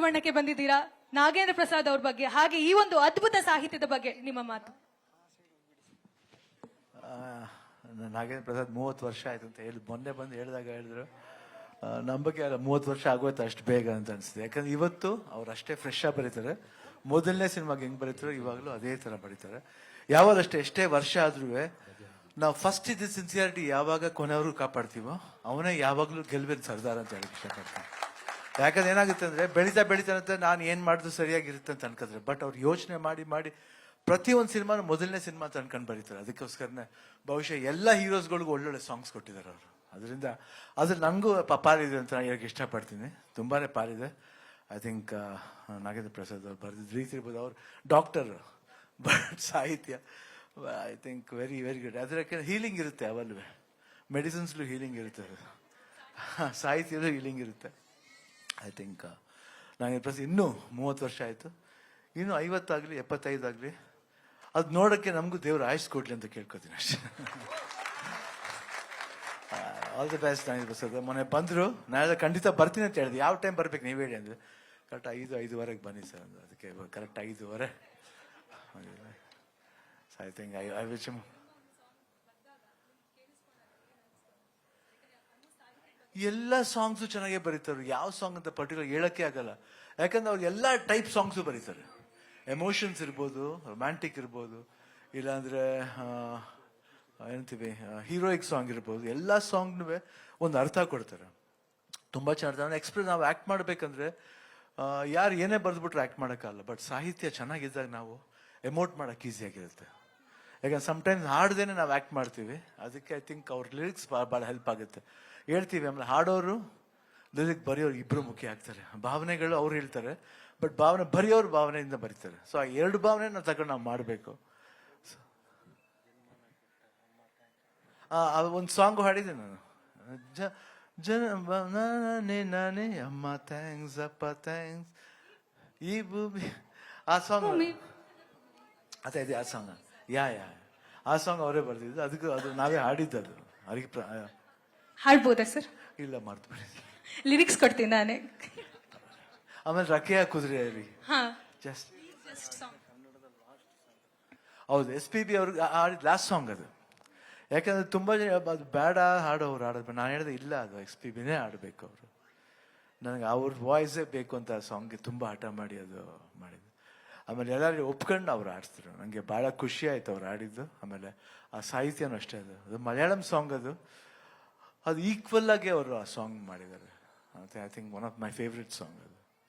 ಸುವರ್ಣಕ್ಕೆ ಬಂದಿದ್ದೀರಾ. ನಾಗೇಂದ್ರ ಪ್ರಸಾದ್ ಅವ್ರ ಬಗ್ಗೆ ಹಾಗೆ ಈ ಒಂದು ಅದ್ಭುತ ಸಾಹಿತ್ಯದ ಬಗ್ಗೆ ನಿಮ್ಮ ಮಾತು. ನಾಗೇಂದ್ರ ಪ್ರಸಾದ್ 30 ವರ್ಷ ಆಯ್ತು ಅಂತ ಹೇಳಿ ಮೊನ್ನೆ ಬಂದು ಹೇಳಿದ್ರು. ನಂಬಕ್ಕೆ 30 ವರ್ಷ ಆಗೋಯ್ತು ಅಷ್ಟು ಬೇಗ ಅಂತ ಅನ್ಸುತ್ತೆ. ಯಾಕಂದ್ರೆ ಇವತ್ತು ಅವ್ರು ಅಷ್ಟೇ ಫ್ರೆಶ್ ಆಗಿ ಬರೀತಾರೆ. ಮೊದಲನೇ ಸಿನಿಮಾಗೆ ಹೆಂಗ್ ಬರೀತಾರೋ ಇವಾಗಲೂ ಅದೇ ತರ ಬರೀತಾರೆ. ಯಾವಾಗಲೂ ಎಷ್ಟೇ ವರ್ಷ ಆದ್ರೂ ನಾವು ಫಸ್ಟ್ ಇದ್ದ ಸಿನ್ಸಿಯಾರಿಟಿ ಯಾವಾಗ ಕೊನೆಯವರು ಕಾಪಾಡ್ತೀವೋ ಅವನೇ ಯಾವಾಗಲೂ ಗೆಲ್ಬೇನ್ ಸರ್ದಾರ್ ಅಂತ ಹೇಳಕ್ ಇಷ್ಟಪಡ್ತೀನಿ. ಯಾಕಂದ್ರೆ ಏನಾಗುತ್ತೆ ಅಂದ್ರೆ ಬೆಳೀತಾ ನಾನು ಏನ್ ಮಾಡಿದ್ರು ಸರಿಯಾಗಿರುತ್ತೆ ಅಂತ ಅನ್ಕೋತಾರೆ. ಬಟ್ ಅವ್ರು ಯೋಚನೆ ಮಾಡಿ ಪ್ರತಿಯೊಂದು ಸಿನಿಮಾನು ಮೊದಲನೇ ಸಿನಿಮಾ ಅಂತ ಅನ್ಕೊಂಡು ಬರೀತಾರೆ. ಅದಕ್ಕೋಸ್ಕರನೇ ಬಹುಶಃ ಎಲ್ಲ ಹೀರೋಸ್ಗಳಿಗೂ ಒಳ್ಳೊಳ್ಳೆ ಸಾಂಗ್ಸ್ ಕೊಟ್ಟಿದ್ದಾರೆ ಅವರು. ಅದರಿಂದ ಅದ್ರ ನಂಗೂ ಪಾರಿದೆ ಅಂತ ಹೇಳಕ್ ಇಷ್ಟಪಡ್ತೀನಿ. ತುಂಬಾನೇ ಪಾರಿದೆ. ಐ ಥಿಂಕ್ ನಾಗೇಂದ್ರ ಪ್ರಸಾದ್ ಅವ್ರು ಬರೆದಿದ್ದ ರೀತಿ ಇರ್ಬೋದು. ಅವ್ರು ಡಾಕ್ಟರ್ ಬಟ್ ಸಾಹಿತ್ಯ I think very very good. ಅದಕ್ಕೆ ಹೀಲಿಂಗ್ ಇರುತ್ತೆ. ಅವಲ್ವೇ ಮೆಡಿಸಿನ್ಸ್ಲು ಹೀಲಿಂಗ್ ಇರುತ್ತೆ, ಸಾಹಿತ್ಯದಲ್ಲೂ ಹೀಲಿಂಗ್ ಇರುತ್ತೆ. ಐ ಥಿಂಕ್ ನಾಗೇಂದ್ರ ಪ್ರಸಾದ್ ಇನ್ನೂ 30 ವರ್ಷ ಆಯಿತು, ಇನ್ನು 50 ಆಗಲಿ 75 ಆಗಲಿ ಅದು ನೋಡೋಕ್ಕೆ ನಮಗೂ ದೇವ್ರು ಆಯುಷ್ ಕೊಡ್ಲಿ ಅಂತ ಕೇಳ್ಕೊತೀನಿ ಅಷ್ಟೇ. All the best Nagendra Prasad. ಮೊನ್ನೆ ಬಂದರು, ನಾಳೆ ಖಂಡಿತ ಬರ್ತೀನಿ ಅಂತ ಹೇಳಿದೆ. ಯಾವ ಟೈಮ್ ಬರ್ಬೇಕು ನೀವು ಹೇಳಿ ಅಂದರೆ ಕರೆಕ್ಟ್ 5:05 ಬನ್ನಿ ಸರ್ ಅಂದರು. ಅದಕ್ಕೆ correct 5:15. I think I wish ಎಲ್ಲ ಸಾಂಗ್ಸು ಚೆನ್ನಾಗೇ ಬರೀತಾರೆ. ಯಾವ ಸಾಂಗ್ ಅಂತ ಪರ್ಟಿಕ್ಯುಲರ್ ಹೇಳಕ್ಕೆ ಆಗಲ್ಲ. ಯಾಕಂದ್ರೆ ಅವ್ರು ಎಲ್ಲ ಟೈಪ್ ಸಾಂಗ್ಸು ಬರೀತಾರೆ. ಎಮೋಷನ್ಸ್ ಇರ್ಬೋದು, ರೊಮ್ಯಾಂಟಿಕ್ ಇರ್ಬೋದು, ಇಲ್ಲಾಂದ್ರೆ ಏನಂತೀವಿ ಹೀರೋಯಿಕ್ ಸಾಂಗ್ ಇರ್ಬೋದು. ಎಲ್ಲ ಸಾಂಗ್ನೂ ಒಂದು ಅರ್ಥ ಕೊಡ್ತಾರೆ. ತುಂಬ ಚೆನ್ನಾಗಿ ಎಕ್ಸ್ಪ್ರೆಸ್ ನಾವು ಆ್ಯಕ್ಟ್ ಮಾಡಬೇಕಂದ್ರೆ ಯಾರು ಏನೇ ಬರೆದ್ಬಿಟ್ರೆ ಆ್ಯಕ್ಟ್ ಮಾಡೋಕ್ಕಲ್ಲ. ಬಟ್ ಸಾಹಿತ್ಯ ಚೆನ್ನಾಗಿದ್ದಾಗ ನಾವು ಎಮೋಟ್ ಮಾಡೋಕ್ಕೆ ಈಸಿಯಾಗಿರುತ್ತೆ. ಯಾಕಂದ್ರೆ ಸಮ್ಟೈಮ್ಸ್ ಹಾಡ್ದೇನೆ ನಾವು ಆ್ಯಕ್ಟ್ ಮಾಡ್ತೀವಿ. ಅದಕ್ಕೆ ಐ ಥಿಂಕ್ ಅವ್ರ ಲಿರಿಕ್ಸ್ ಭಾಳ ಹೆಲ್ಪ್ ಆಗುತ್ತೆ. ಹೇಳ್ತೀವಿ ಆಮೇಲೆ ಹಾಡೋರು ಲಿರಿಕ್ ಬರೆಯೋರು ಇಬ್ಬರು ಮುಖ್ಯ ಆಗ್ತಾರೆ. ಭಾವನೆಗಳು ಅವ್ರು ಹೇಳ್ತಾರೆ, ಬಟ್ ಭಾವನೆ ಬರೆಯೋರು ಭಾವನೆಯಿಂದ ಬರೀತಾರೆ. ಸೊ ಆ ಎರಡು ಭಾವನೆ ತಗೊಂಡು ನಾವು ಮಾಡಬೇಕು. ಒಂದು ಸಾಂಗು ಹಾಡಿದೆ ನಾನು, ನಾನೇ ಅಮ್ಮ ಥ್ಯಾಂಕ್ಸ್ ಅಪ್ಪ ಥ್ಯಾಂಕ್ಸ್ ಈ ಭೂಮಿ. ಆ ಸಾಂಗ್ ಅದೇ ಆ ಸಾಂಗ್ ಆ ಸಾಂಗ್ ಅವರೇ ಬರ್ದಿದ್ದು. ಅದಕ್ಕೆ ಅದು ನಾವೇ ಹಾಡಿದ್ದು. ಅದು ಅದಕ್ಕೆ ಹಾಡ್ಬೋದಾ ಸರ್? ಇಲ್ಲ, ಮರ್ತು ಬಿಡಿ. ಲಿರಿಕ್ಸ್ ಕೊಡ್ತೀನಿ ನಾನೇ. ಆಮೇಲೆ ರಕೆಯ ಕುದುರೆಯಲ್ಲಿ ಜಸ್ಟ್ ಹೌದು SPB ಅವ್ರಿಗೆ ಹಾಡಿದ ಲಾಸ್ಟ್ ಸಾಂಗ್ ಅದು. ಯಾಕಂದ್ರೆ ತುಂಬಾ ಜನ ಅದು ಬೇಡ ಹಾಡೋರು ಹಾಡೋದು. ನಾನು ಹೇಳಿದೆ ಇಲ್ಲ, ಅದು SPBನೇ ಆಡಬೇಕು ಅವರು. ನನಗೆ ಅವ್ರ ವಾಯ್ಸೇ ಬೇಕು ಅಂತ ಆ ಸಾಂಗ್ಗೆ ತುಂಬ ಹಠ ಮಾಡಿ ಅದು ಮಾಡಿದ್ದು. ಆಮೇಲೆ ಎಲ್ಲರೂ ಒಪ್ಕೊಂಡು ಅವ್ರು ಆಡಿಸಿದ್ರು. ನನಗೆ ಭಾಳ ಖುಷಿ ಆಯ್ತು ಅವ್ರು ಆಡಿದ್ದು. ಆಮೇಲೆ ಆ ಸಾಹಿತ್ಯನೂ ಅಷ್ಟೇ. ಅದು ಮಲಯಾಳಂ ಸಾಂಗ್. ಅದು ಈಕ್ವಲ್ ಆಗಿ ಅವರು ಆ ಸಾಂಗ್ ಮಾಡಿದ್ದಾರೆ. I think one of my favourite song ಅದು.